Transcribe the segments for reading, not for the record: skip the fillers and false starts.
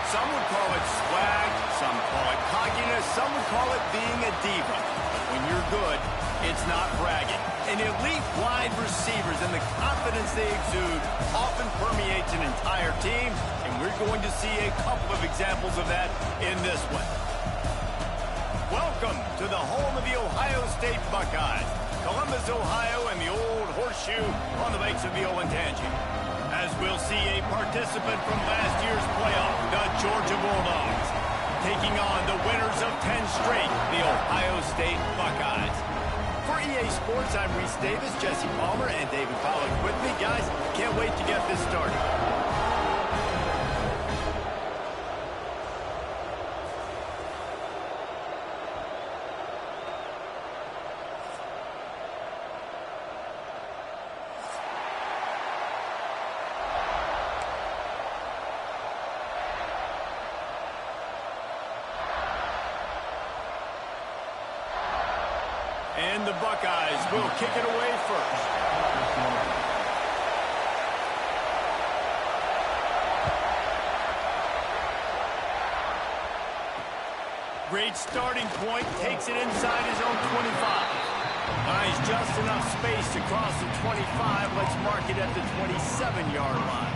Some would call it swag, some call it cockiness, some would call it being a diva. When you're good, it's not bragging. And elite wide receivers and the confidence they exude often permeates an entire team, and we're going to see a couple of examples of that in this one. Welcome to the home of the Ohio State Buckeyes, Columbus, Ohio, and the old horseshoe on the banks of the Olentangy. As we'll see a participant from last year's playoff, the Georgia Bulldogs, taking on the winners of 10 straight, the Ohio State Buckeyes. For EA Sports, I'm Reese Davis, Jesse Palmer, and David Pollack with me. Guys, can't wait to get this started. And the Buckeyes will kick it away first. Great starting point, takes it inside his own 25. Nice, just enough space to cross the 25. Let's mark it at the 27-yard line.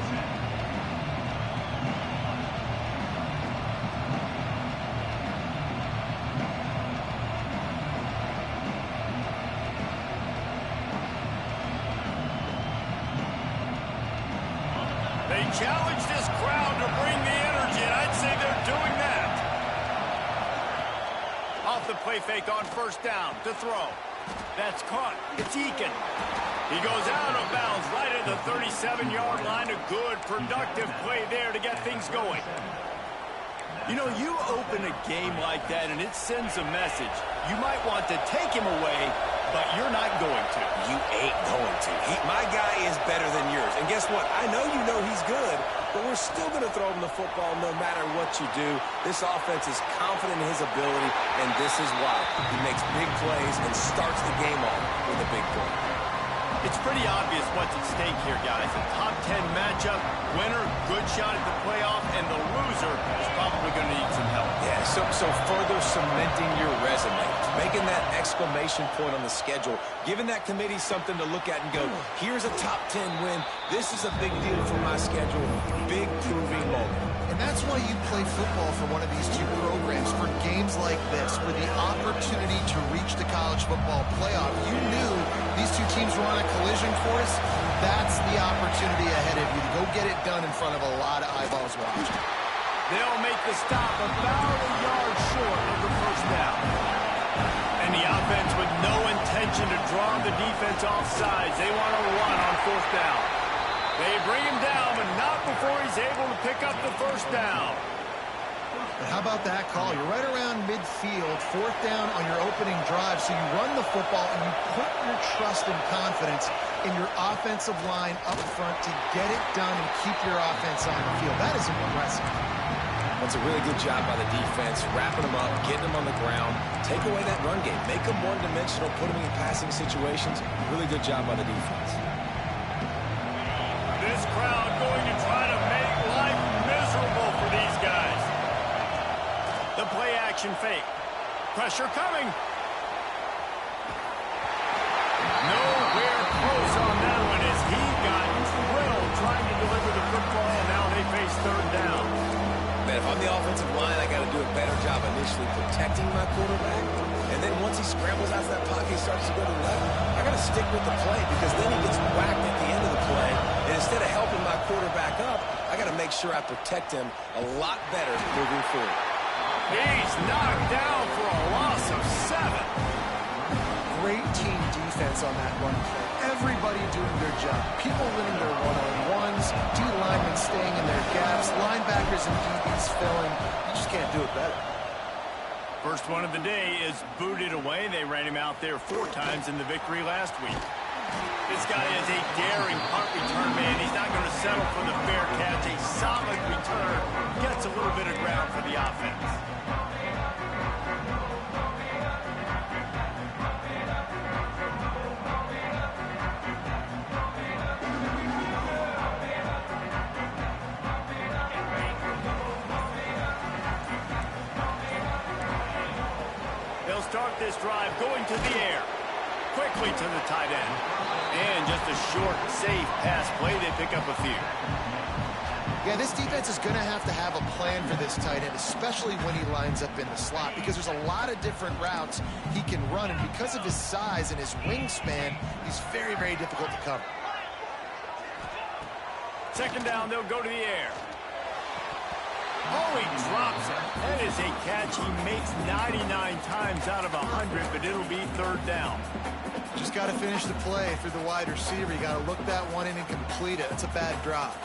They challenge this crowd to bring the energy, and I'd say they're doing that. Off the play fake on first down to throw. That's caught. It's Eakin. He goes out of bounds right at the 37-yard line. A good, productive play there to get things going. You know, you open a game like that, and it sends a message. You might want to take him away, but you're not going to. You ain't going to. My guy is better than yours. And guess what? I know you know he's good, but we're still going to throw him the football no matter what you do. This offense is confident in his ability, and this is why. He makes big plays and starts the game off with a big play. It's pretty obvious what's at stake here, guys. A top 10 matchup, winner, good shot at the playoff, and the loser is probably going to need some help. Yeah, so further cementing your resume, making that exclamation point on the schedule, giving that committee something to look at and go, here's a top 10 win. This is a big deal for my schedule. Big proving moment. And that's why you play football for one of these two programs, for games like this, for the opportunity to reach the college football playoff. You knew these two teams were on a collision course. That's the opportunity ahead of you to go get it done in front of a lot of eyeballs watching. They'll make the stop about a yard short of the first down. And the offense with no intention to draw the defense off sides. They want to run on fourth down. They bring him down, but not before he's able to pick up the first down. But how about that call? You're right around midfield, fourth down on your opening drive, so you run the football and you put your trust and confidence in your offensive line up front to get it done and keep your offense on the field. That is impressive. That's a really good job by the defense, wrapping them up, getting them on the ground, take away that run game, make them one-dimensional, put them in passing situations. Really good job by the defense. This crowd going to try to make life miserable for these guys. The play action fake. Pressure coming. Nowhere close on that one as he got drilled trying to deliver the football, and now they face third down. Man, if I'm the offensive line, I got to do a better job initially protecting my quarterback. And then once he scrambles out of that pocket, he starts to go to the left. I got to stick with the play because then he gets whacked at the end of the play. And instead of helping my quarterback up, I got to make sure I protect him a lot better moving forward. He's knocked down for a loss of 7. Great team defense on that run play. Everybody doing their job. People winning their one-on-ones, D-linemen staying in their gaps, linebackers and DBs filling. You just can't do it better. First one of the day is booted away. They ran him out there 4 times in the victory last week. This guy is a daring punt return man. He's not going to settle for the fair catch. A solid return. Gets a little bit of ground for the offense. start this drive going to the air. Quickly to the tight end. And just a short, safe pass play. They pick up a few. Yeah, this defense is going to have a plan for this tight end, especially when he lines up in the slot, because there's a lot of different routes he can run, and because of his size and his wingspan, he's very, very difficult to cover. Second down, they'll go to the air. Oh, he drops it. That is a catch he makes 99 times out of 100, but it'll be third down. Just got to finish the play for the wide receiver. You got to look that one in and complete it. That's a bad drop.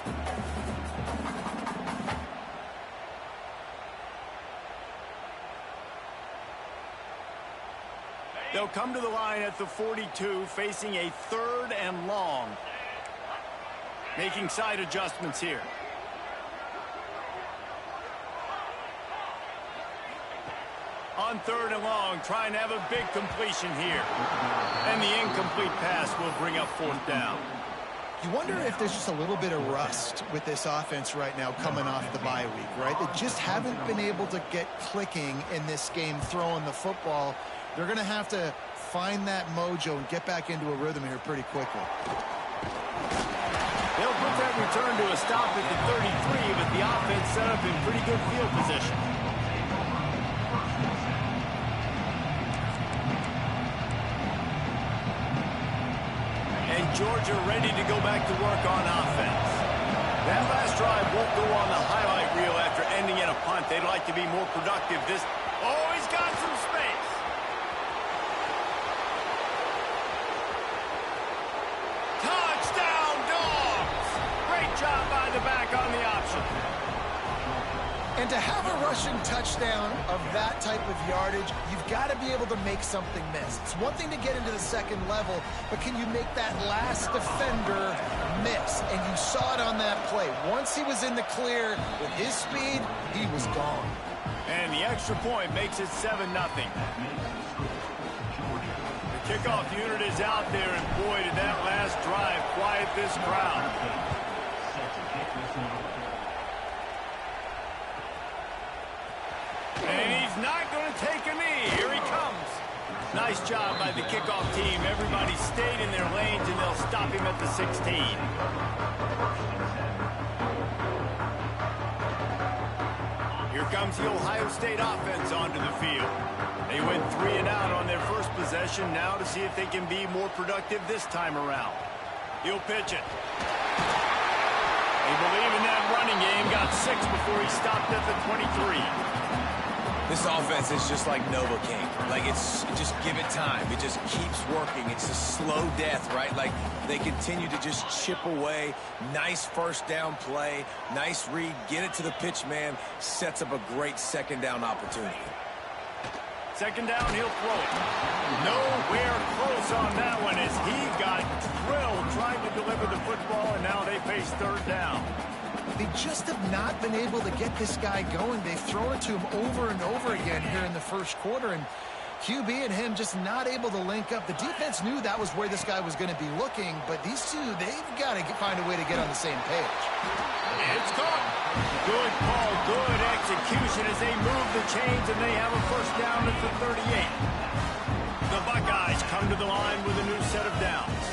They'll come to the line at the 42, facing a third and long. Making side adjustments here. On third and long, trying to have a big completion here. And the incomplete pass will bring up fourth down. You wonder if there's just a little bit of rust with this offense right now coming off the bye week, right? They just haven't been able to get clicking in this game throwing the football. They're going to have to find that mojo and get back into a rhythm here pretty quickly. They'll put that return to a stop at the 33, but the offense set up in pretty good field position. And Georgia ready to go back to work on offense. That last drive won't go on the highlight reel after ending in a punt. They'd like to be more productive. Oh, he's got some space. Touchdown, Dawgs! Great job by the back on the option. And to have a rushing touchdown of that type of yardage, you've got to be able to make something miss. It's one thing to get into the second level, but can you make that last defender miss? And you saw it on that play. Once he was in the clear with his speed, he was gone. And the extra point makes it 7-0. The kickoff unit is out there, and boy, did that last drive quiet this crowd. And he's not going to take a knee. Here he comes. Nice job by the kickoff team. Everybody stayed in their lanes, and they'll stop him at the 16. Here comes the Ohio State offense onto the field. They went 3 and out on their first possession. Now to see if they can be more productive this time around. He'll pitch it. They believe in that running game. Got 6 before he stopped at the 23. This offense is just like Novocaine. Like, just give it time. It just keeps working. It's a slow death, right? Like, they continue to just chip away. Nice first down play. Nice read. Get it to the pitch man. Sets up a great second down opportunity. Second down, he'll throw it. Nowhere close on that one as he got drilled trying to deliver the football, and now they face third down. They just have not been able to get this guy going. They've thrown it to him over and over again here in the first quarter, and QB and him just not able to link up. The defense knew that was where this guy was going to be looking, but these two, they've got to find a way to get on the same page. It's caught. Good call, good execution as they move the chains, and they have a first down at the 38. The Buckeyes come to the line with a new set of downs.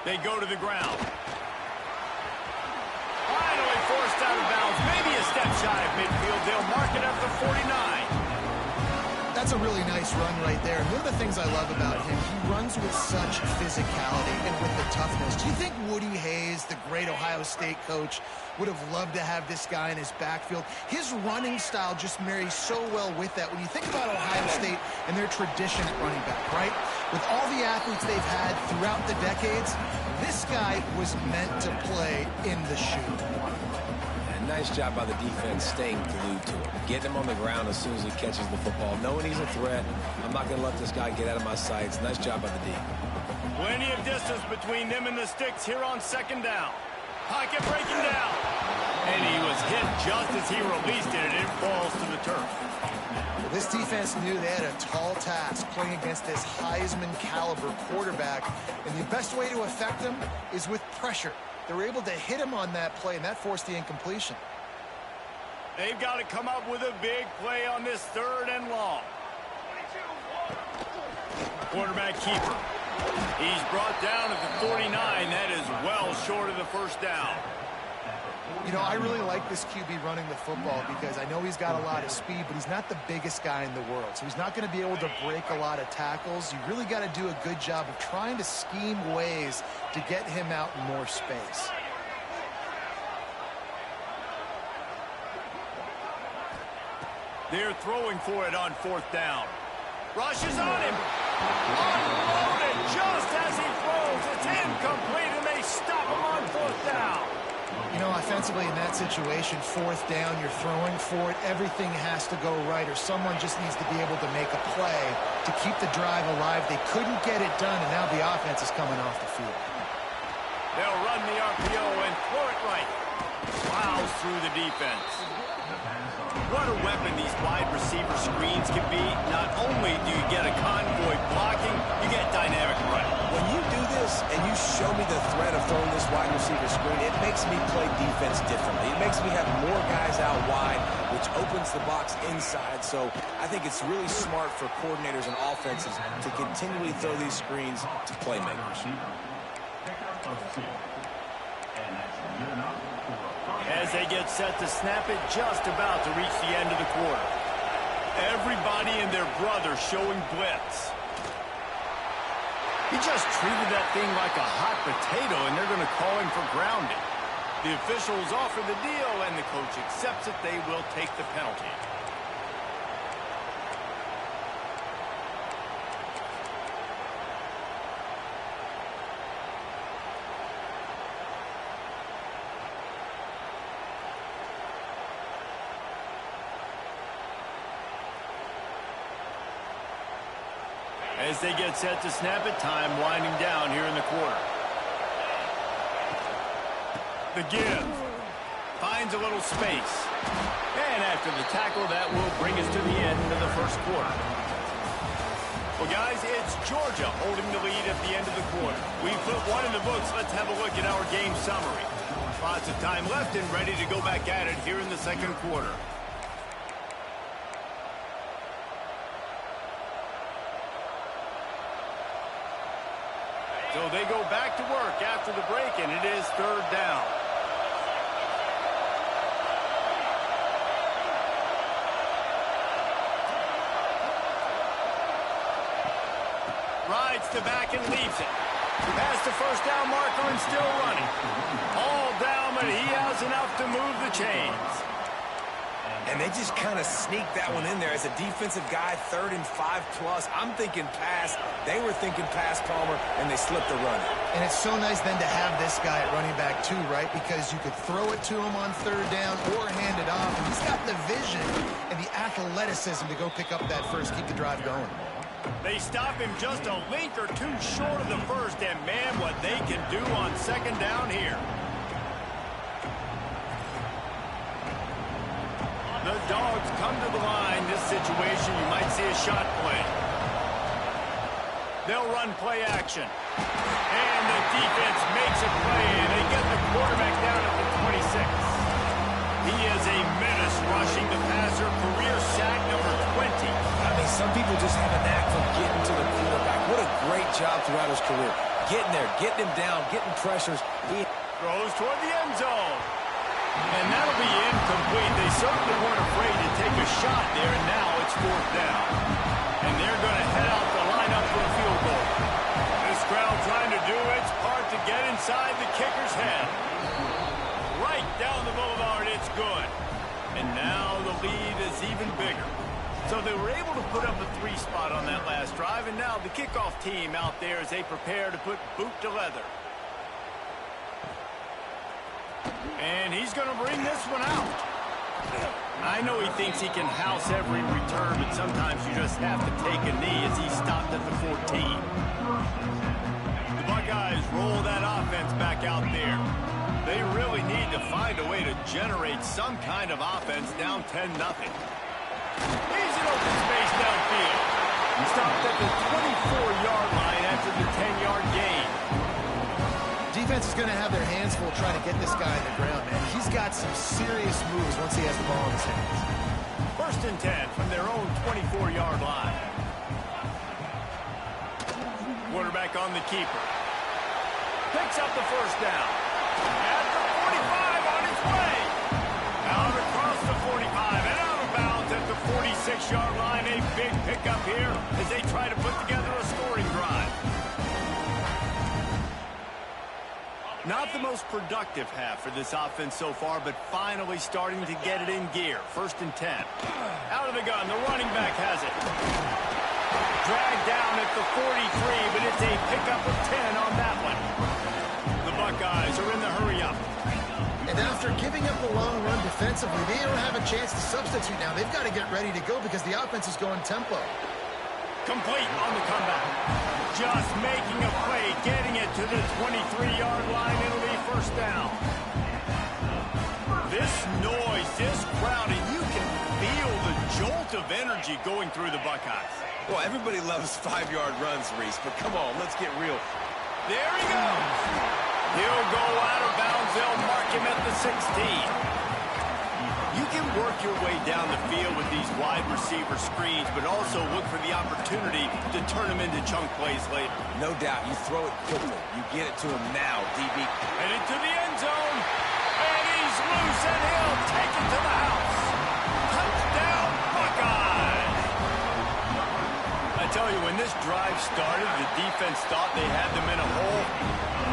They go to the ground. Finally forced out of bounds, maybe a step shy of midfield. They'll mark it up to 49. That's a really nice run right there. And one of the things I love about him, he runs with such physicality and with the toughness. Do you think Woody Hayes, the great Ohio State coach, would have loved to have this guy in his backfield? His running style just marries so well with that. When you think about Ohio State and their tradition at running back, right? With all the athletes they've had throughout the decades, this guy was meant to play in the shoe. Nice job by the defense staying glued to him. Getting him on the ground as soon as he catches the football. Knowing he's a threat, I'm not going to let this guy get out of my sights. Nice job by the D. Plenty of distance between them and the sticks here on second down. Pocket breaking down. And he was hit just as he released it, and it falls to the turf. Well, this defense knew they had a tall task playing against this Heisman caliber quarterback. And the best way to affect him is with pressure. They were able to hit him on that play, and that forced the incompletion. They've got to come up with a big play on this third and long. Quarterback keeper. He's brought down at the 49. That is well short of the first down. You know, I really like this QB running the football because I know he's got a lot of speed, but he's not the biggest guy in the world. So he's not going to be able to break a lot of tackles. You really got to do a good job of trying to scheme ways to get him out in more space. They're throwing for it on fourth down. Rush is on him. Unloaded just as he throws. It's incomplete, and they stop him on fourth down. You know, offensively in that situation, fourth down, you're throwing for it. Everything has to go right, or someone just needs to be able to make a play to keep the drive alive. They couldn't get it done, and now the offense is coming off the field. They'll run the RPO and throw it right. Plows through the defense. What a weapon these wide receiver screens can be. Not only do you get a convoy blocking, you get dynamic running. When you do this and you show me the threat of throwing this wide receiver screen, it makes me play defense differently. It makes me have more guys out wide, which opens the box inside. So I think it's really smart for coordinators and offenses to continually throw these screens to playmakers. As they get set to snap it, just about to reach the end of the quarter. Everybody and their brother showing blitz. He just treated that thing like a hot potato, and they're going to call him for grounding. The officials offer the deal, and the coach accepts it. They will take the penalty. As they get set to snap it, time winding down here in the quarter. The give. Finds a little space. And after the tackle, that will bring us to the end of the first quarter. Well, guys, it's Georgia holding the lead at the end of the quarter. We put one in the books. Let's have a look at our game summary. Lots of time left and ready to go back at it here in the second quarter. So they go back to work after the break, and it is third down. Rides to back and leaves it. Past the first down marker and still running. All down, but he has enough to move the chains. And they just kind of sneaked that one in there as a defensive guy, 3rd and 5+. I'm thinking pass. They were thinking pass, Palmer, and they slipped the run. And it's so nice then to have this guy at running back too, right? Because you could throw it to him on third down or hand it off. And he's got the vision and the athleticism to go pick up that first, keep the drive going. They stop him just a link or two short of the first, and man, what they can do on second down here. The Dogs come to the line. This situation, you might see a shot play. They'll run play action. And the defense makes a play, and they get the quarterback down at the 26. He is a menace rushing the passer, career sack number 20. I mean, some people just have a knack for getting to the quarterback. What a great job throughout his career. Getting there, getting him down, getting pressures. He throws toward the end zone. And that'll be incomplete. They certainly weren't afraid to take a shot there, and now it's fourth down. And they're going to head out the lineup for the field goal. This crowd trying to do its part to get inside the kicker's head. Right down the boulevard, it's good. And now the lead is even bigger. So they were able to put up a 3 spot on that last drive, and now the kickoff team out there as they prepare to put boot to leather. And he's going to bring this one out. I know he thinks he can house every return, but sometimes you just have to take a knee as he stopped at the 14. The Buckeyes roll that offense back out there. They really need to find a way to generate some kind of offense down 10-0. He's in open space downfield. Stopped at the 24-yard line after the 10-yard gain. Defense is going to have their hands full trying to get this guy on the ground, man. He's got some serious moves once he has the ball in his hands. 1st and 10 from their own 24-yard line. Quarterback on the keeper. Picks up the first down. At the 45 on his way. Out across the 45 and out of bounds at the 46-yard line. A big pickup here as they try to put together a scoring drive. Not the most productive half for this offense so far, but finally starting to get it in gear. 1st and 10. Out of the gun, the running back has it. Dragged down at the 43, but it's a pickup of 10 on that one. The Buckeyes are in the hurry-up. And after giving up the long run defensively, they don't have a chance to substitute now. They've got to get ready to go because the offense is going tempo. Complete on the comeback. Just making a play, getting it to the 23-yard line. It'll be 1st down. This noise, this crowd, and you can feel the jolt of energy going through the Buckeyes. Well, everybody loves 5-yard runs, Reese, but come on, let's get real. There he goes. He'll go out of bounds. They'll mark him at the 16. You can work your way down the field with these wide receiver screens, but also look for the opportunity to turn them into chunk plays later. No doubt. You throw it quickly. You get it to him now, DB. Headed to the end zone. And he's loose, and he'll take it to the house. Touchdown, Buckeyes. I tell you, when this drive started, the defense thought they had them in a hole.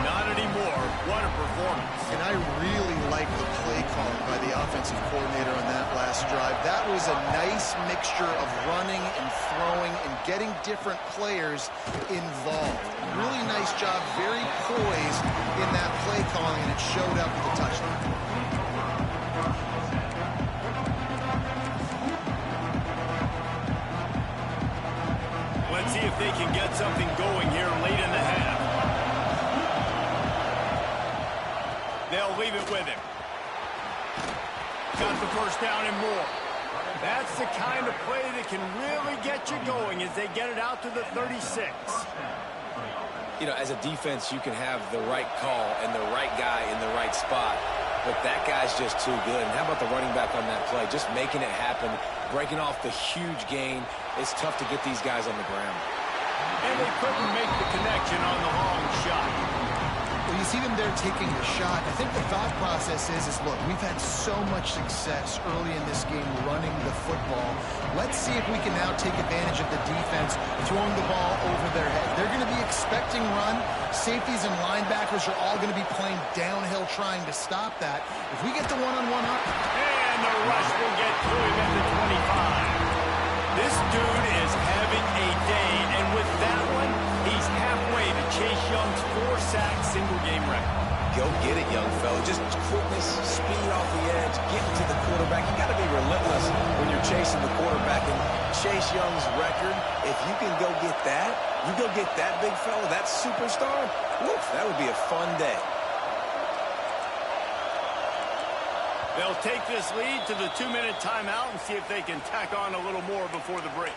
Not anymore. What a performance. And I really like the play calling by the offensive coordinator on that last drive. That was a nice mixture of running and throwing and getting different players involved. Really nice job, very poised in that play calling, and it showed up with the touchdown. Let's see if they can get something going here late in the half. They'll leave it with him. Got the 1st down and more. That's the kind of play that can really get you going as they get it out to the 36. You know, as a defense, you can have the right call and the right guy in the right spot, but that guy's just too good. And how about the running back on that play? Just making it happen, breaking off the huge gain. It's tough to get these guys on the ground. And they couldn't make the connection on the long shot. Well, you see them there taking the shot. I think the thought process is look, we've had so much success early in this game running the football. Let's see if we can now take advantage of the defense throwing the ball over their head. They're going to be expecting run. Safeties and linebackers are all going to be playing downhill trying to stop that. If we get the one-on-one up. And the rush will get to him at the 25. This dude is having a day, and with that one, he's halfway to Chase Young's 4-sack single-game record. Go get it, young fella. Just quickness, speed off the edge, getting to the quarterback. You got to be relentless when you're chasing the quarterback. And Chase Young's record, if you can go get that, you go get that big fella, that superstar, woof, that would be a fun day. They'll take this lead to the 2-minute timeout and see if they can tack on a little more before the break.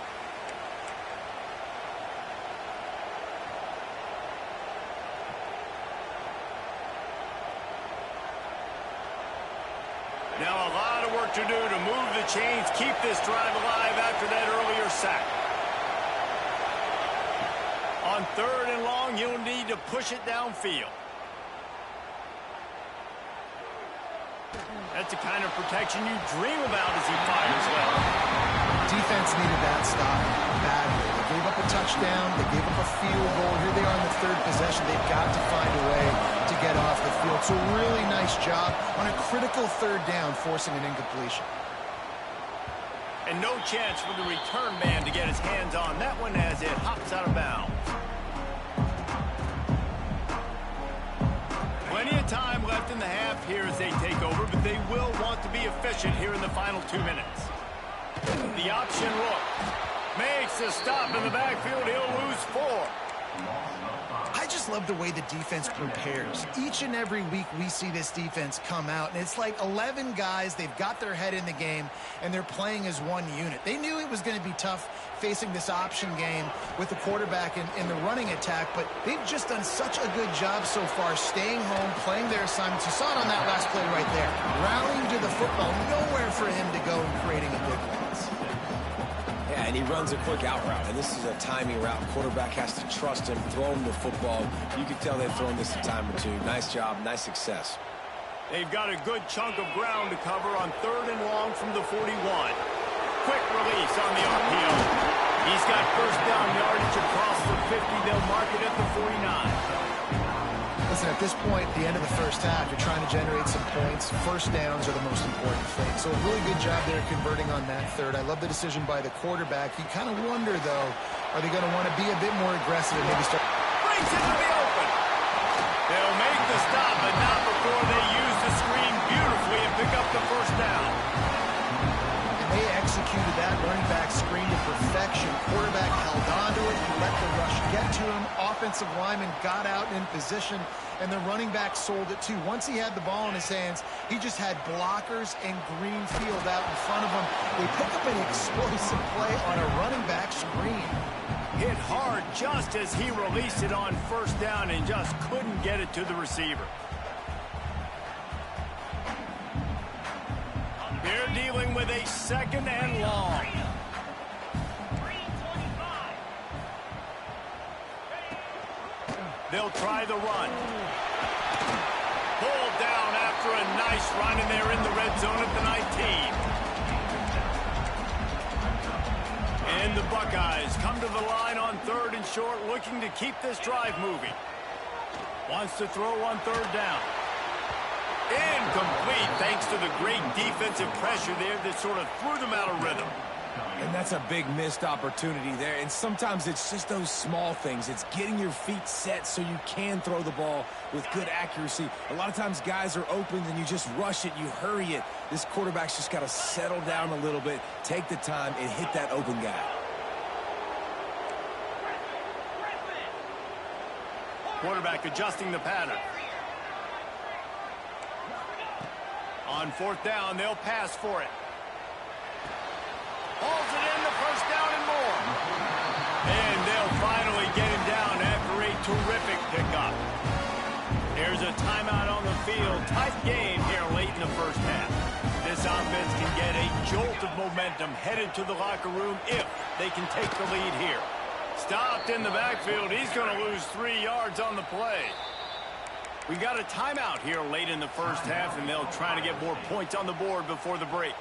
Now a lot of work to do to move the chains, keep this drive alive after that earlier sack. On 3rd and long, you'll need to push it downfield. That's the kind of protection you dream about as he fires well. Defense needed that stop badly. They gave up a touchdown. They gave up a field goal. Here they are on the 3rd possession. They've got to find a way to get off the field. So really nice job on a critical 3rd down, forcing an incompletion. And no chance for the return man to get his hands on that one as it hops out of bounds. Plenty of time left in the half here as they take over, but they will want to be efficient here in the final 2 minutes. The option look. Makes a stop in the backfield. He'll lose 4. I just love the way the defense prepares. Each and every week we see this defense come out, and it's like 11 guys. They've got their head in the game, and they're playing as one unit. They knew it was going to be tough facing this option game with the quarterback in the running attack, but they've just done such a good job so far staying home, playing their assignments. You saw it on that last play right there. Rallying to the football, nowhere for him to go and creating a big loss. Yeah, and He runs a quick out route, and this is a timing route. Quarterback has to trust him, throw him the football. You can tell they've thrown this a time or two. Nice job, nice success. They've got a good chunk of ground to cover on 3rd and long from the 41. Quick release on the RPO. He's got first down yardage across the 50. They'll mark it at the 49. Listen, at this point, the end of the first half, you're trying to generate some points. First downs are the most important thing. So a really good job there converting on that third. I love the decision by the quarterback. You kind of wonder, though, are they going to want to be a bit more aggressive and maybe start... Brings it to the open. They'll make the stop, but not before they use the screen beautifully and pick up the first down. And they executed that running back screen to perfection. Quarterback held onto it. He let the rush get to him. Offensive lineman got out in position, and the running back sold it too. Once he had the ball in his hands, he just had blockers and green field out in front of him. They pick up an explosive play on a running back screen. Hit hard just as he released it on first down and just couldn't get it to the receiver. They're dealing with a 2nd and long. They'll try the run. Pulled down after a nice run, and they're in the red zone at the 19. And the Buckeyes come to the line on 3rd and short, looking to keep this drive moving. Wants to throw on 3rd down. Incomplete, thanks to the great defensive pressure there that sort of threw them out of rhythm. And that's a big missed opportunity there. And sometimes it's just those small things. It's getting your feet set so you can throw the ball with good accuracy. A lot of times guys are open and you just rush it, you hurry it. This quarterback's just got to settle down a little bit, take the time, and hit that open guy. Quarterback adjusting the pattern. On 4th down, they'll pass for it. Hauls it in, the first down and more. And they'll finally get him down after a terrific pickup. There's a timeout on the field. Tight game here late in the first half. This offense can get a jolt of momentum headed to the locker room if they can take the lead here. Stopped in the backfield. He's going to lose 3 yards on the play. We got a timeout here late in the first half, and they'll try to get more points on the board before the break.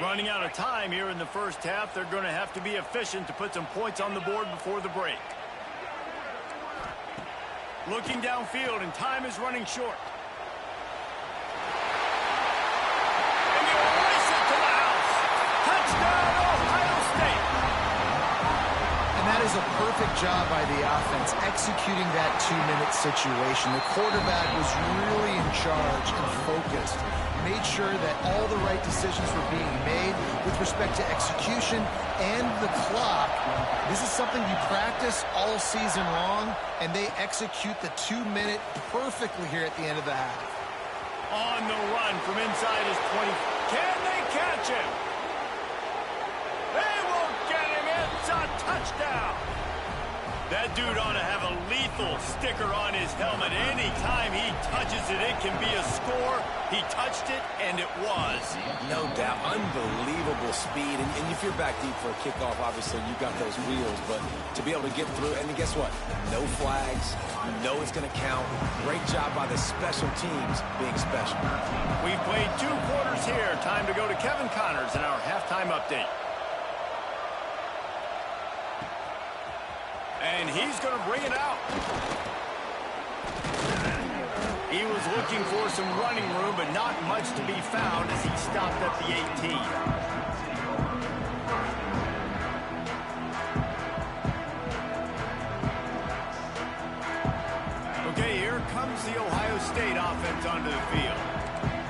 Running out of time here in the first half. They're going to have to be efficient to put some points on the board before the break. Looking downfield, and time is running short. And they'll race it to the house. Touchdown, Ohio State. And that is a perfect job by the offense, executing that 2-minute situation. The quarterback was really in charge and focused. Made sure that all the right decisions were being made with respect to execution and the clock. This is something you practice all season long, and they execute the 2-minute perfectly here at the end of the half. On the run from inside his 20. Can they catch him? They won't get him. It's a touchdown. That dude ought to have a lethal sticker on his helmet. Anytime he touches it, it can be a score. He touched it, and it was. No doubt. Unbelievable speed. And if you're back deep for a kickoff, obviously, you've got those wheels. But to be able to get through, and guess what? No flags. You know it's going to count. Great job by the special teams being special. We've played 2 quarters here. Time to go to Kevin Connors in our halftime update. And he's going to bring it out. He was looking for some running room, but not much to be found as he stopped at the 18. Okay, here comes the Ohio State offense onto the field.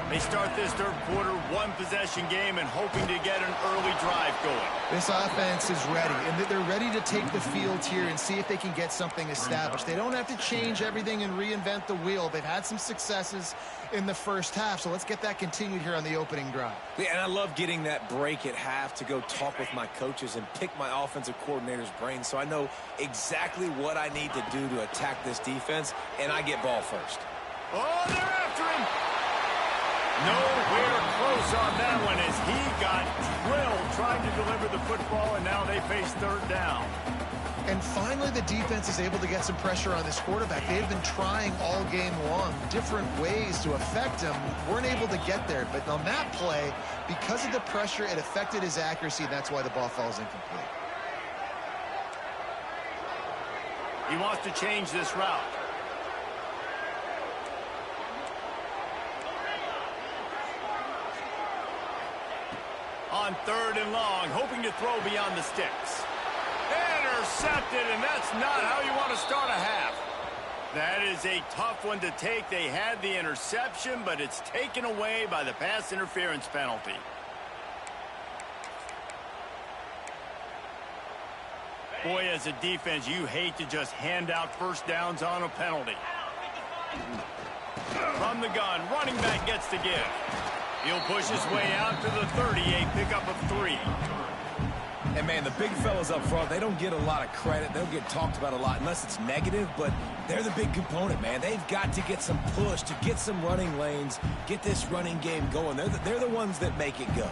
They start this 3rd quarter, 1-possession game, and hoping to get an early drive going. This offense is ready, and they're ready to take the field here and see if they can get something established. They don't have to change everything and reinvent the wheel. They've had some successes in the first half, so let's get that continued here on the opening drive. Yeah, and I love getting that break at half to go talk with my coaches and pick my offensive coordinator's brain so I know exactly what I need to do to attack this defense, and I get ball first. Oh, they're after him. Nowhere close saw that one as he got drilled trying to deliver the football, and now they face third down. And finally, the defense is able to get some pressure on this quarterback. They've been trying all game long different ways to affect him. Weren't able to get there. But on that play, because of the pressure, it affected his accuracy. That's why the ball falls incomplete. He wants to change this route. On third and long, hoping to throw beyond the sticks. Intercepted, and that's not how you want to start a half. That is a tough one to take. They had the interception, but it's taken away by the pass interference penalty. Boy, as a defense, you hate to just hand out first downs on a penalty. From the gun, running back gets to give. He'll push his way out to the 30, a pickup of 3. And, man, the big fellas up front, they don't get a lot of credit. They'll get talked about a lot unless it's negative, but they're the big component, man. They've got to get some push, to get some running lanes, get this running game going. They're the ones that make it go.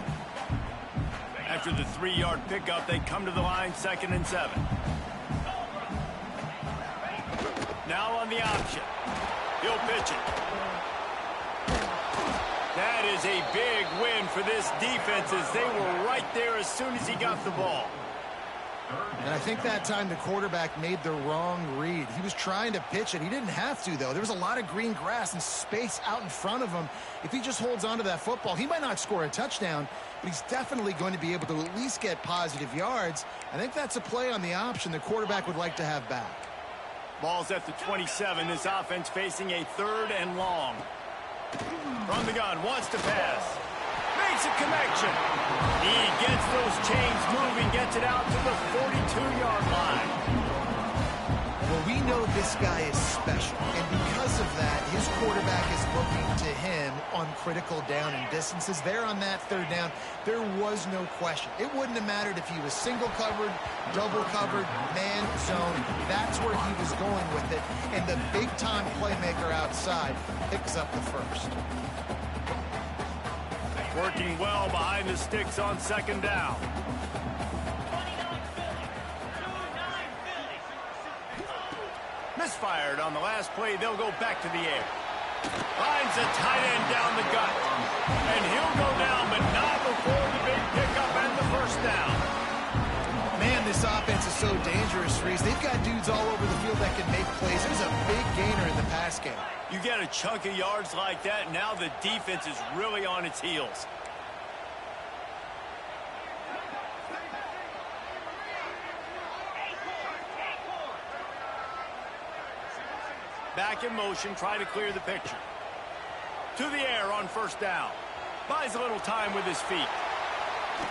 After the 3-yard pickup, they come to the line, 2nd and 7. Now on the option. He'll pitch it. That is a big win for this defense as they were right there as soon as he got the ball. And I think that time the quarterback made the wrong read. He was trying to pitch it. He didn't have to, though. There was a lot of green grass and space out in front of him. If he just holds on to that football, he might not score a touchdown, but he's definitely going to be able to at least get positive yards. I think that's a play on the option the quarterback would like to have back. Ball's at the 27. This offense facing a 3rd and long. From the gun, wants to pass. Makes a connection. He gets those chains moving, gets it out to the 42-yard line. Well, we know this guy is special, and because of that, his quarterback is looking to him on critical down and distances. There on that 3rd down, there was no question. It wouldn't have mattered if he was single covered, double covered, man zone. That's where he was going with it, and the big-time playmaker outside picks up the first. Working well behind the sticks on 2nd down. Misfired on the last play. They'll go back to the air. Finds a tight end down the gut. And he'll go down, but not before the big pickup and the first down. Man, this offense is so dangerous, Reese. They've got dudes all over the field that can make plays. There's a big gainer in the pass game. You get a chunk of yards like that, now the defense is really on its heels. Back in motion, try to clear the picture. To the air on 1st down. Buys a little time with his feet.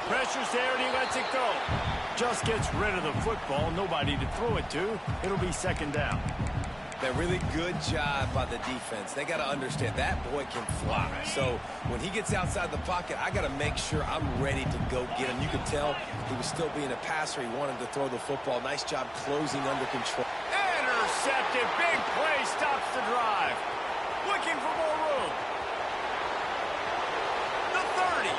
Pressure's there and he lets it go. Just gets rid of the football. Nobody to throw it to. It'll be 2nd down. That really good job by the defense. They got to understand that boy can fly. So when he gets outside the pocket, I got to make sure I'm ready to go get him. You could tell he was still being a passer. He wanted to throw the football. Nice job closing under control. Intercepted. Big play stops the drive. Looking for more room. The 30.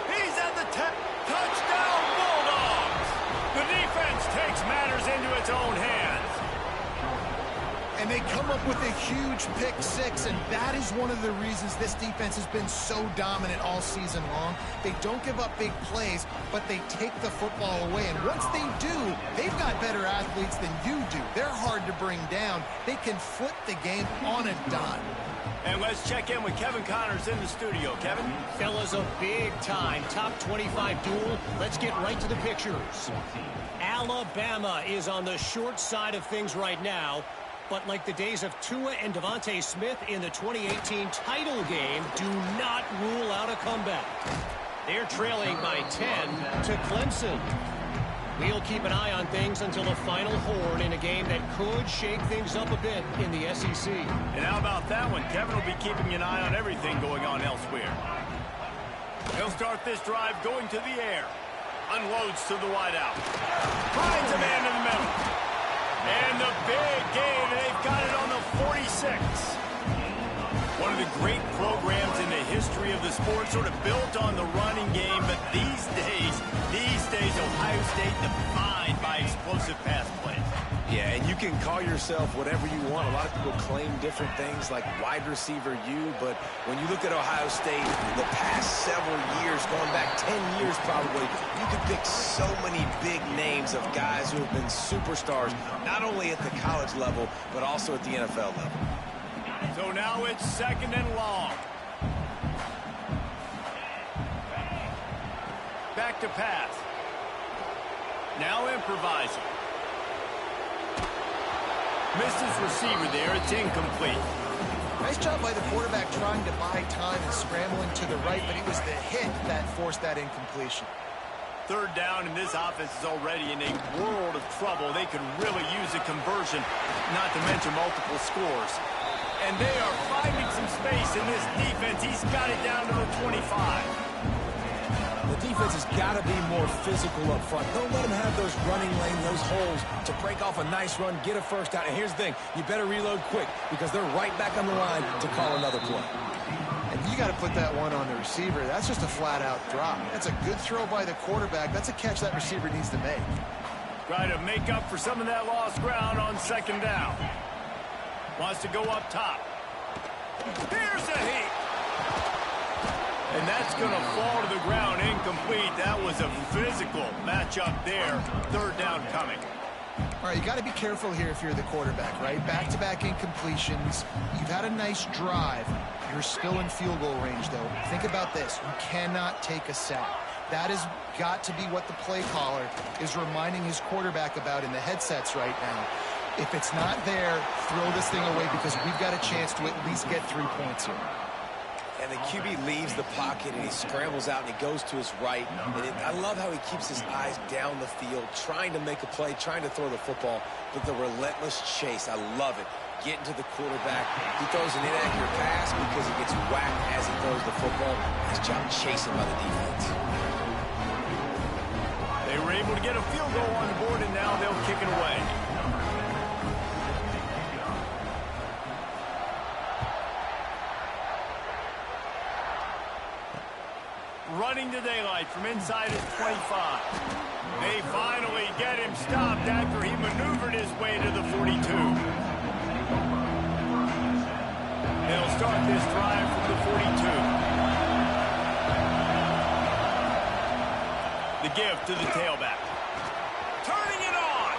He's at the 10. Touchdown Bulldogs. The defense takes matters into its own hands. And they come up with a huge pick 6, and that is one of the reasons this defense has been so dominant all season long. They don't give up big plays, but they take the football away. And once they do, they've got better athletes than you do. They're hard to bring down. They can flip the game on a dime. And let's check in with Kevin Connors in the studio. Kevin? Fellas, a big-time top 25 duel. Let's get right to the pictures. Alabama is on the short side of things right now. But like the days of Tua and Devontae Smith in the 2018 title game, do not rule out a comeback. They're trailing by 10 to Clemson. We'll keep an eye on things until the final horn in a game that could shake things up a bit in the SEC. And how about that one? Kevin will be keeping an eye on everything going on elsewhere. He'll start this drive going to the air. Unloads to the wideout. Finds a man in the middle. And the big gain, they've got it on the 46. One of the great programs in the history of the sport, sort of built on the running game, but these days, Ohio State defined by explosive pass plays. Yeah, and you can call yourself whatever you want. A lot of people claim different things like wide receiver U, but when you look at Ohio State, the past several years, going back 10 years probably, you could pick so many big names of guys who have been superstars, not only at the college level, but also at the NFL level. So now it's 2nd and long. Back to pass. Now improvising. Missed his receiver there. It's incomplete. Nice job by the quarterback trying to buy time and scrambling to the right, but it was the hit that forced that incompletion. 3rd down, and this offense is already in a world of trouble. They could really use a conversion, not to mention multiple scores. And they are finding some space in this defense. He's got it down to the 25. The defense has got to be more physical up front. Don't let them have those running lane, those holes to break off a nice run, get a first down. And here's the thing, you better reload quick because they're right back on the line to call another play. And you got to put that one on the receiver. That's just a flat-out drop. That's a good throw by the quarterback. That's a catch that receiver needs to make. Try to make up for some of that lost ground on 2nd down. Wants to go up top. Here's a heat. And that's going to fall to the ground incomplete. That was a physical matchup there. 3rd down coming. All right, you got to be careful here if you're the quarterback, right? Back-to-back incompletions. You've had a nice drive. You're still in field goal range, though. Think about this. You cannot take a sack. That has got to be what the play caller is reminding his quarterback about in the headsets right now. If it's not there, throw this thing away because we've got a chance to at least get 3 points here. And the QB leaves the pocket and he scrambles out and he goes to his right. And I love how he keeps his eyes down the field, trying to make a play, trying to throw the football, but the relentless chase, I love it. Getting to the quarterback. He throws an inaccurate pass because he gets whacked as he throws the football. Nice job chasing by the defense. They were able to get a field goal on the board, and now they'll kick it away. Running to daylight from inside his 25. They finally get him stopped after he maneuvered his way to the 42. They'll start this drive from the 42. The give to the tailback. Turning it on.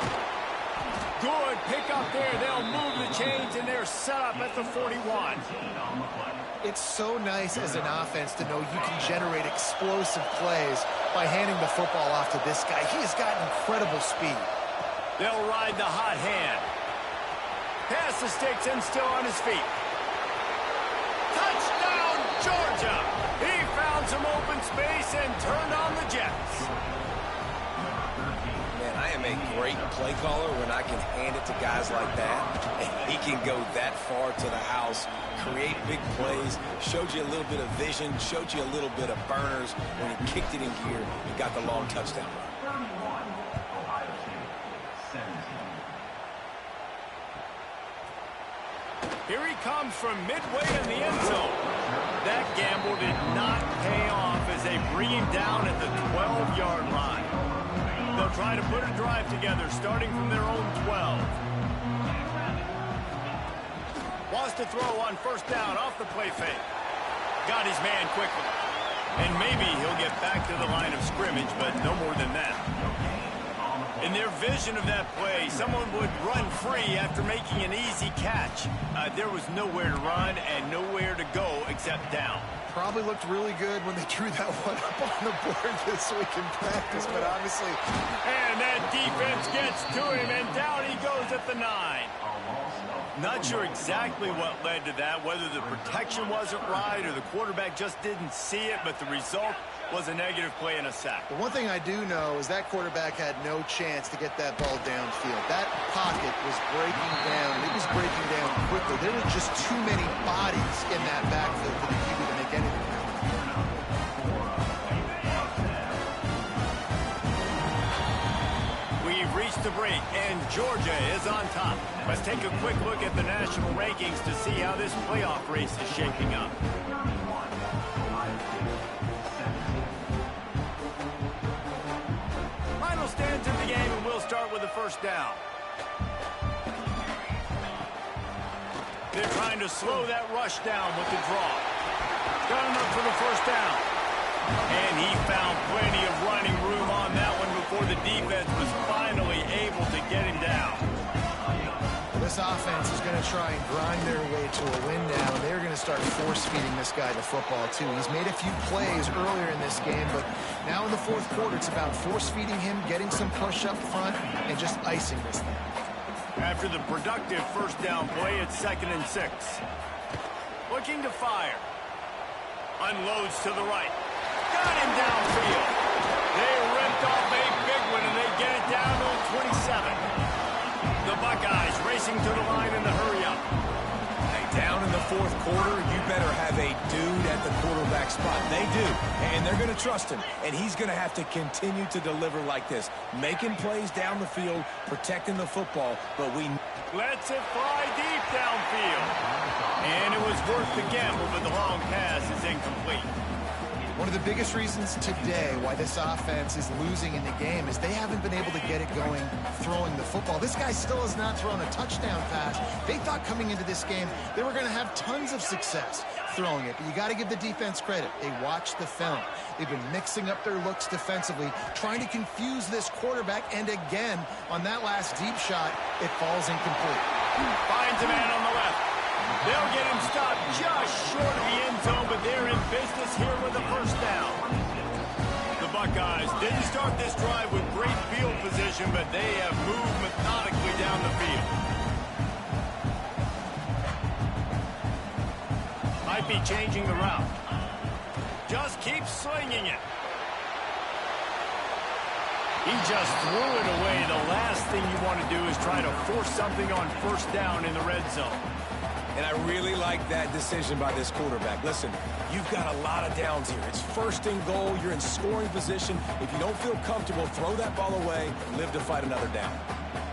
Good pick up there. They'll move the chains, and they're set up at the 41. It's so nice as an offense to know you can generate explosive plays by handing the football off to this guy. He has got incredible speed. They'll ride the hot hand. Pass the sticks and still on his feet. Touchdown, Georgia! He found some open space and turned on the Jets. Man, I am a great play caller when I can hand it to guys like that. And he can go that far to the house, create big plays, showed you a little bit of vision, showed you a little bit of burners when he kicked it in gear and got the long touchdown run. Here he comes from midway in the end zone. That gamble did not pay off as they bring him down at the 12-yard line. They'll try to put a drive together starting from their own 12. Wants to throw on 1st down off the play fake. Got his man quickly. And maybe he'll get back to the line of scrimmage, but no more than that. In their vision of that play, someone would run free after making an easy catch. There was nowhere to run and nowhere to go except down. Probably looked really good when they drew that one up on the board this week in practice, but obviously... And that defense gets to him, and down he goes at the 9. Not sure exactly what led to that, whether the protection wasn't right or the quarterback just didn't see it, but the result was a negative play and a sack. The one thing I do know is that quarterback had no chance to get that ball downfield. That pocket was breaking down. It was breaking down quickly. There were just too many bodies in that backfield for the QB to make anything happen. We've reached the break. straight, and Georgia is on top. Let's take a quick look at the national rankings to see how this playoff race is shaping up. Final stands in the game, and we'll start with the first down. They're trying to slow that rush down with the draw. Got him up for the first down. And he found plenty of running room on that one before the defense was finally able to get him down. This offense is going to try and grind their way to a win now, and they're going to start force-feeding this guy the football, too. He's made a few plays earlier in this game, but now in the fourth quarter, it's about force-feeding him, getting some push up front, and just icing this thing. After the productive first down play, it's 2nd and 6. Looking to fire. Unloads to the right. Got him downfield. They ripped off a big one, and they get it down to 27. The Buckeyes racing to the line in the hurry-up. Hey, down in the fourth quarter, you better have a dude at the quarterback spot. They do, and they're going to trust him, and he's going to have to continue to deliver like this, making plays down the field, protecting the football, but we... Lets it fly deep downfield. And it was worth the gamble, but the long pass is incomplete. One of the biggest reasons today why this offense is losing in the game is they haven't been able to get it going throwing the football. This guy still has not thrown a touchdown pass. They thought coming into this game they were going to have tons of success throwing it, but you got to give the defense credit. They watched the film. They've been mixing up their looks defensively, trying to confuse this quarterback, and again, on that last deep shot, it falls incomplete. Finds a man on the left. They'll get him stopped just short of the end zone, but they're in business here with a first down. The Buckeyes didn't start this drive with great field position, but they have moved methodically down the field. Might be changing the route. Just keeps slinging it. He just threw it away. The last thing you want to do is try to force something on first down in the red zone. And I really like that decision by this quarterback. Listen, you've got a lot of downs here. It's 1st and goal. You're in scoring position. If you don't feel comfortable, throw that ball away. Live to fight another down.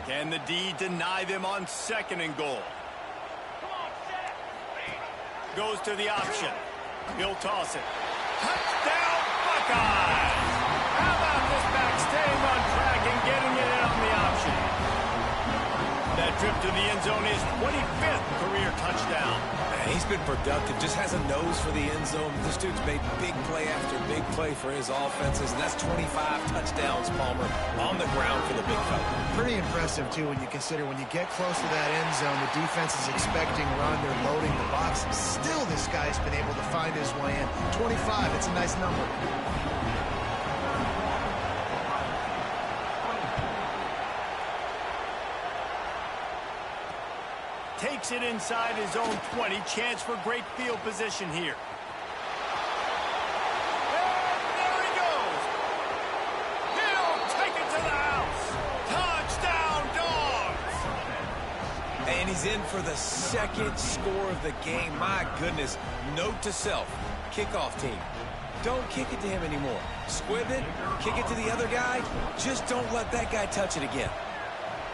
Can the D deny them on 2nd and goal? Goes to the option. He'll toss it. Touchdown, Buckeyes! How about this back staying on track and getting it in on the option? That trip to the end zone is 25th career touchdown. Man, he's been productive, just has a nose for the end zone. This dude's made big play after big play for his offenses, and that's 25 touchdowns, Palmer, on the ground for the big fella. Pretty impressive, too, when you consider when you get close to that end zone, the defense is expecting run, they're loading the box. Still, this guy's been able to find his way in. 25, it's a nice number. Takes it inside his own 20. Chance for great field position here. And there he goes. He'll take it to the house. Touchdown, Dawgs. And he's in for the 2nd score of the game. My goodness. Note to self. Kickoff team. Don't kick it to him anymore. Squib it. Kick it to the other guy. Just don't let that guy touch it again.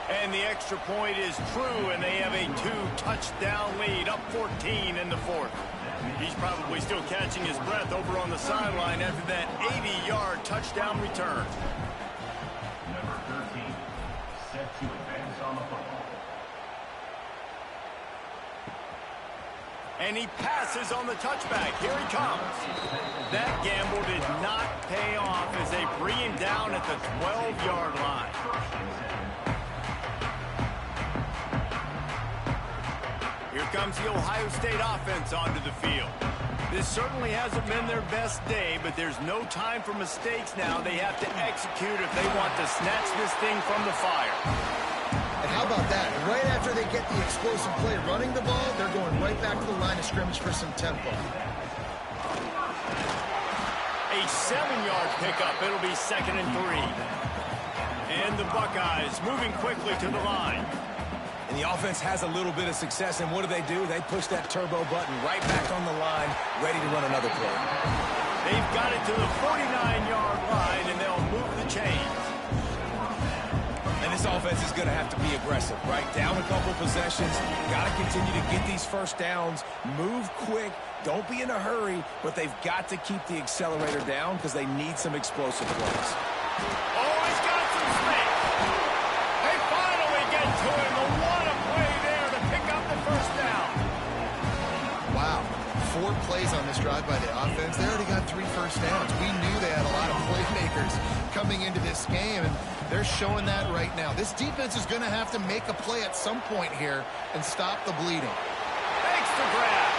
And the extra point is true, and they have a 2-touchdown lead, up 14 in the 4th. He's probably still catching his breath over on the sideline after that 80-yard touchdown return. Number 13, set to advance on the football. And he passes on the touchback. Here he comes. That gamble did not pay off as they bring him down at the 12-yard line. Here comes the Ohio State offense onto the field. This certainly hasn't been their best day, but there's no time for mistakes now. They have to execute if they want to snatch this thing from the fire. And how about that? Right after they get the explosive play running the ball, they're going right back to the line of scrimmage for some tempo. A 7-yard pickup. It'll be 2nd and 3. And the Buckeyes moving quickly to the line. And the offense has a little bit of success, and what do? They push that turbo button right back on the line, ready to run another play. They've got it to the 49-yard line, and they'll move the chains. And And this offense is going to have to be aggressive, right? Down a couple possessions, got to continue to get these first downs, move quick, don't be in a hurry, but they've got to keep the accelerator down because they need some explosive plays. Oh, he's got some space. They finally get to him. What a play there to pick up the first down. Wow. 4 plays on this drive by the offense. They already got 3 first downs. We knew they had a lot of playmakers coming into this game, and they're showing that right now. This defense is going to have to make a play at some point here and stop the bleeding. Extra grab.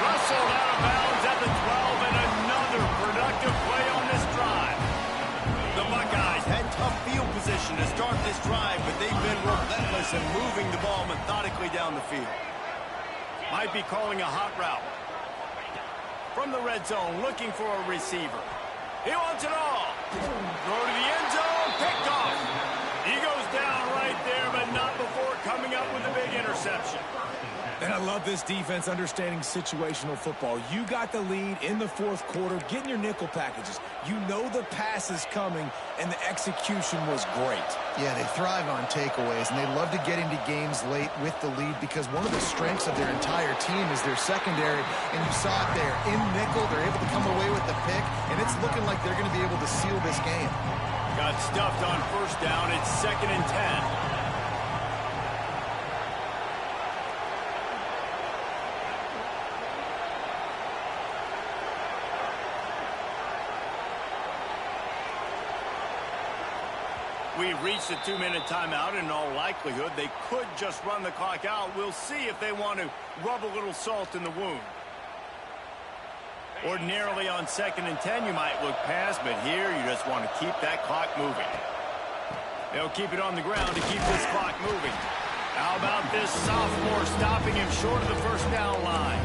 Russell out of bounds at the 12, and another productive play on this drive. The Buckeyes had tough field position to start this drive, but they've been relentless in moving the ball methodically down the field. Might be calling a hot route. From the red zone, looking for a receiver. He wants it all. Throw to the end zone, picked off. He goes down right there, but not before coming up with a big interception. And I love this defense understanding situational football. You got the lead in the fourth quarter, getting your nickel packages. You know the pass is coming, and the execution was great. Yeah, they thrive on takeaways, and they love to get into games late with the lead because one of the strengths of their entire team is their secondary, and you saw it there. In nickel, they're able to come away with the pick, and it's looking like they're going to be able to seal this game. Got stuffed on first down. It's 2nd and 10. We've reached a 2-minute timeout. In all likelihood, they could just run the clock out. We'll see if they want to rub a little salt in the wound. Ordinarily on 2nd and 10, you might look past, but here you just want to keep that clock moving. They'll keep it on the ground to keep this clock moving. How about this sophomore stopping him short of the first down line?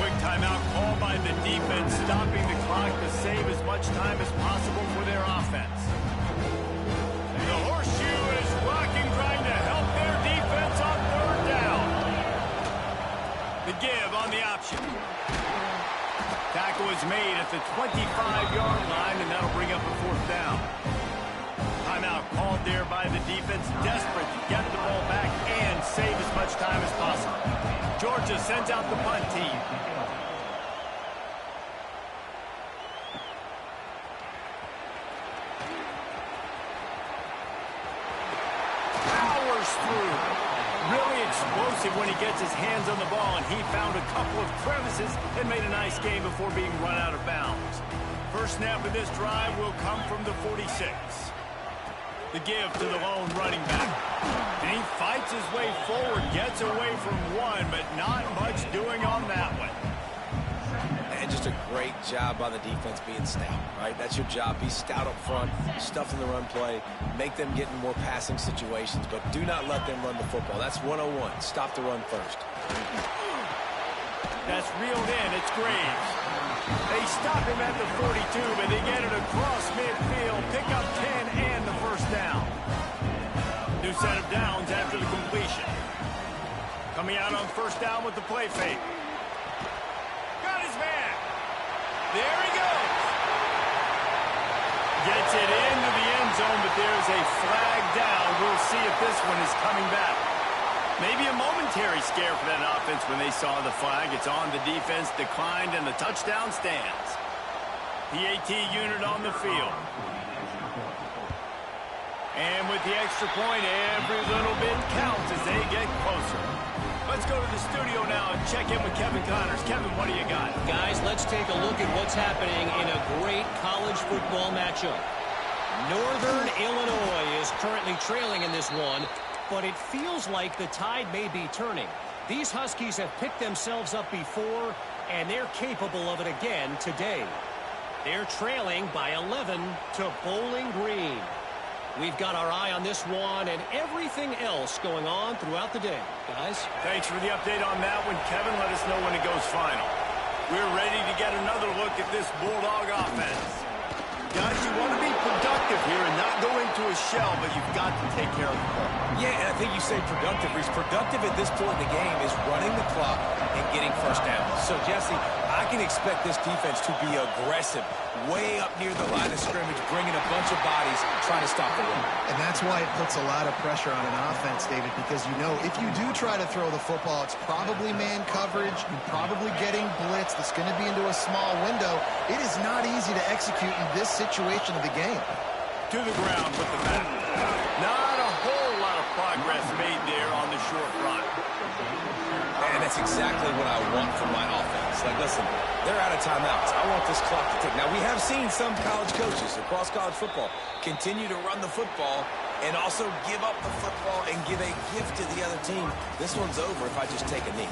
Quick timeout called by the defense, stopping the clock to save as much time as possible for their offense. The horseshoe is rocking, trying to help their defense on 3rd down. The give on the option. Tackle is made at the 25-yard line, and that'll bring up a 4th down. Timeout called there by the defense, desperate to get the ball back and save as much time as possible. Georgia sends out the punt team. Through. Really explosive when he gets his hands on the ball, and he found a couple of crevices and made a nice game before being run out of bounds. First snap of this drive will come from the 46. The give to the lone running back. And he fights his way forward, gets away from one, but not much doing on that one. And just a great job by the defense being stout, right? That's your job. Be stout up front, stuff in the run play, make them get in more passing situations, but do not let them run the football. That's 101. Stop the run first. That's reeled in. It's Graves. They stop him at the 42, but they get it across midfield, pick up 10 and the first down. New set of downs after the completion. Coming out on first down with the play fake. There he goes. Gets it into the end zone, but there's a flag down. We'll see if this one is coming back. Maybe a momentary scare for that offense when they saw the flag. It's on, the defense declined, and the touchdown stands. The AT unit on the field. And with the extra point, every little bit counts as they get closer. Let's go to the studio now and check in with Kevin Connors. Kevin, what do you got? Guys, let's take a look at what's happening in a great college football matchup. Northern Illinois is currently trailing in this one, but it feels like the tide may be turning. These Huskies have picked themselves up before, and they're capable of it again today. They're trailing by 11 to Bowling Green. We've got our eye on this one and everything else going on throughout the day. Guys? Thanks for the update on that one, Kevin. Let us know when it goes final. We're ready to get another look at this Bulldog offense. Guys, you want to be productive here and not go into a shell, but you've got to take care of the ball. Yeah, and I think you say productive. He's productive at this point in the game is running the clock and getting first down. So, Jesse, I I can expect this defense to be aggressive, way up near the line of scrimmage, bringing a bunch of bodies, trying to stop the run. And that's why it puts a lot of pressure on an offense, David, because you know if you do try to throw the football, it's probably man coverage. You're probably getting blitz that's going to be into a small window. It is not easy to execute in this situation of the game. To the ground with the back. Not a whole lot of progress made there on the short run. And that's exactly what I want from my offense. Like, listen, they're out of timeouts. I want this clock to tick. Now, we have seen some college coaches across college football continue to run the football and also give up the football and give a gift to the other team. This one's over if I just take a knee.